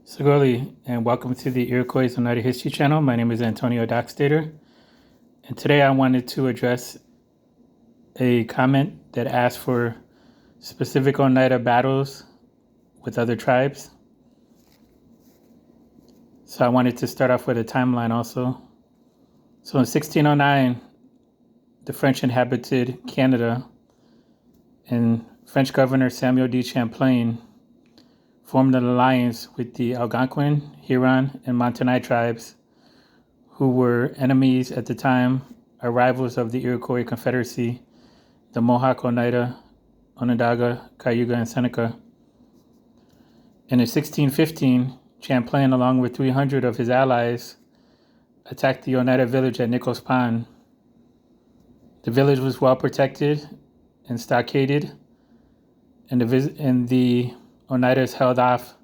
Sagoli, and welcome to the Iroquois Oneida History Channel. My name is Antonio Dockstader, and today I wanted to address a comment that asked for specific Oneida battles with other tribes. So I wanted to start off with a timeline also. So in 1609, the French inhabited Canada, and French Governor Samuel de Champlain formed an alliance with the Algonquin, Huron, and Montaigne tribes, who were enemies at the time, are rivals of the Iroquois Confederacy, the Mohawk, Oneida, Onondaga, Cayuga, and Seneca. And in 1615, Champlain, along with 300 of his allies, attacked the Oneida village at Nichols Pond. The village was well protected and stockaded, and the Oneidas held off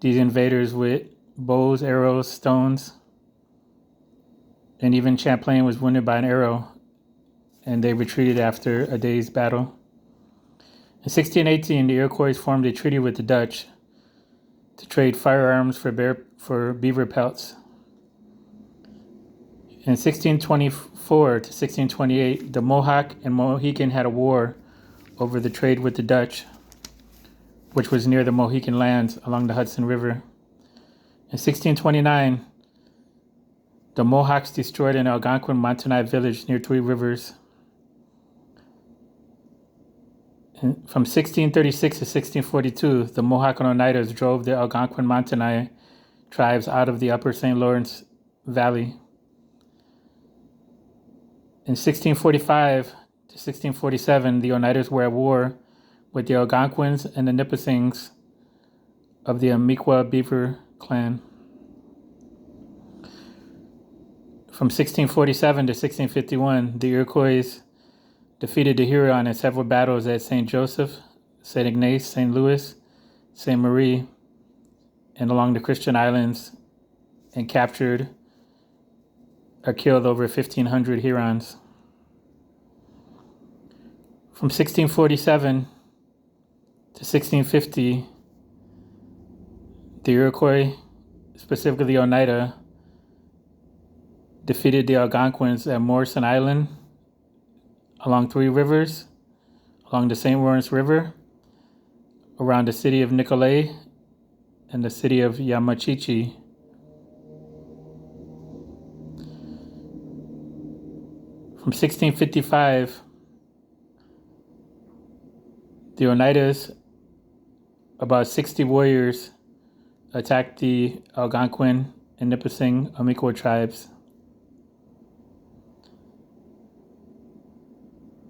these invaders with bows, arrows, stones, and even Champlain was wounded by an arrow, and they retreated after a day's battle. In 1618, the Iroquois formed a treaty with the Dutch to trade firearms for beaver pelts. In 1624 to 1628, the Mohawk and Mohican had a war over the trade with the Dutch, which was near the Mohican lands along the Hudson River. In 1629, the Mohawks destroyed an Algonquin Montaigne village near Three Rivers. And from 1636 to 1642, the Mohawk and Oneidas drove the Algonquin Montaigne tribes out of the upper St. Lawrence Valley. In 1645 to 1647, the Oneidas were at war with the Algonquins and the Nipissings of the Iroquois Beaver clan. From 1647 to 1651, the Iroquois defeated the Huron in several battles at St. Joseph, St. Ignace, St. Louis, St. Marie, and along the Christian Islands, and captured or killed over 1,500 Hurons. From 1647 to 1650, the Iroquois, specifically Oneida, defeated the Algonquins at Morrison Island, along Three Rivers, along the St. Lawrence River, around the city of Nicolet, and the city of Yamachichi. From 1655, the Oneidas, about 60 warriors, attacked the Algonquin and Nipissing Iroquois tribes.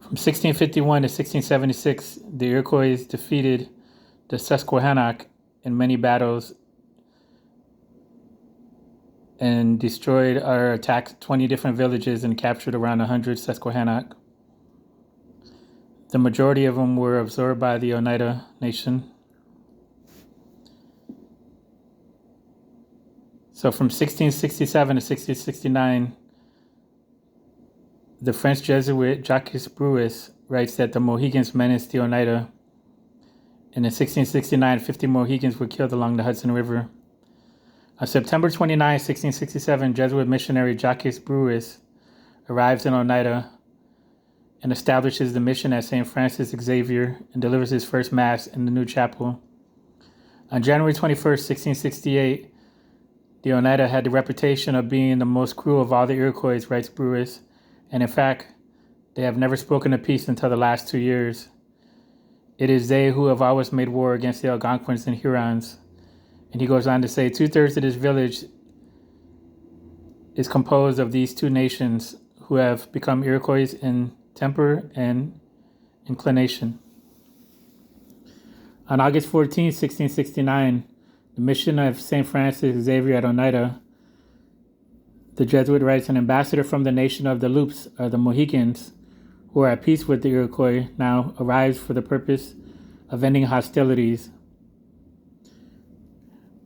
From 1651 to 1676, the Iroquois defeated the Susquehannock in many battles and destroyed or attacked 20 different villages and captured around 100 Susquehannock. The majority of them were absorbed by the Oneida Nation. So from 1667 to 1669, the French Jesuit Jacques Bruis writes that the Mohegans menaced the Oneida, and in 1669, 50 Mohegans were killed along the Hudson River. On September 29, 1667, Jesuit missionary Jacques Bruis arrives in Oneida and establishes the mission at St. Francis Xavier and delivers his first Mass in the new chapel. On January 21st, 1668, the Oneida had the reputation of being the most cruel of all the Iroquois, writes Bruis, and in fact, they have never spoken of peace until the last 2 years. It is they who have always made war against the Algonquins and Hurons. And he goes on to say, 2/3 of this village is composed of these two nations who have become Iroquois in temper and inclination. On August 14, 1669, the mission of St. Francis Xavier at Oneida, the Jesuit writes, an ambassador from the nation of the Loups, or the Mohicans, who are at peace with the Iroquois, now arrives for the purpose of ending hostilities.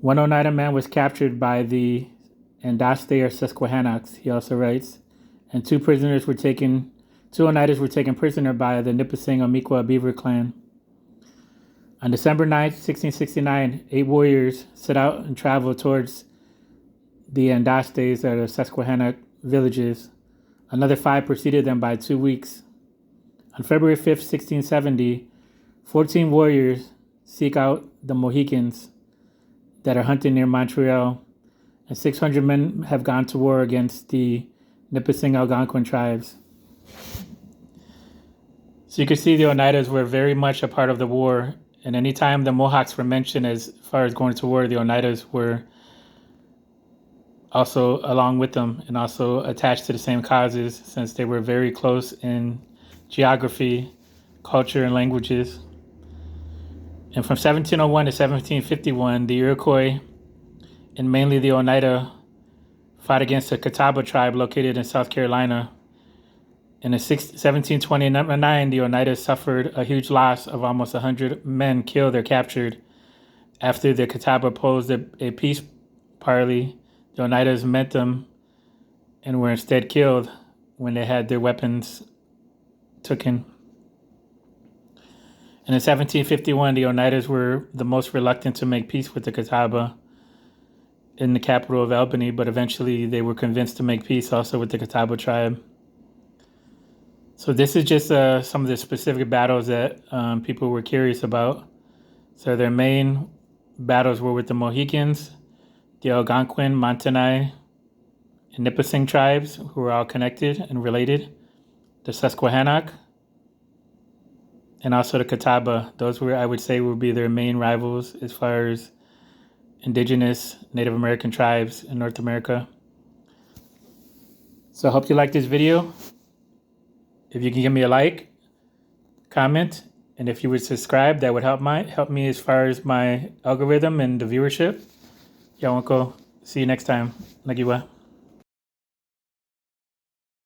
One Oneida man was captured by the Andaste or Susquehannocks, he also writes, and two Oneidas were taken prisoner by the Nipissing Iroquois Beaver clan. On December 9th, 1669, 8 warriors set out and traveled towards the Andastes, or the Susquehanna villages. Another 5 preceded them by 2 weeks. On February 5th, 1670, 14 warriors seek out the Mohicans that are hunting near Montreal, and 600 men have gone to war against the Nipissing Algonquin tribes. So you can see the Oneidas were very much a part of the war, and anytime the Mohawks were mentioned as far as going to war, the Oneidas were also along with them and also attached to the same causes, since they were very close in geography, culture, and languages. And from 1701 to 1751, the Iroquois and mainly the Oneida fought against the Catawba tribe located in South Carolina. In 1729, the Oneidas suffered a huge loss of almost 100 men killed or captured. After the Catawba posed a peace parley, the Oneidas met them and were instead killed when they had their weapons taken. And in 1751, the Oneidas were the most reluctant to make peace with the Catawba in the capital of Albany, but eventually they were convinced to make peace also with the Catawba tribe. So this is just some of the specific battles that people were curious about. So their main battles were with the Mohicans, the Algonquin, Montagnais, and Nipissing tribes, who were all connected and related, the Susquehannock, and also the Catawba. Those were, I would say, would be their main rivals as far as indigenous Native American tribes in North America. So I hope you liked this video. If you can give me a like, comment, and if you would subscribe, that would help me as far as my algorithm and the viewership. Yawanko, see you next time. Nagiwa.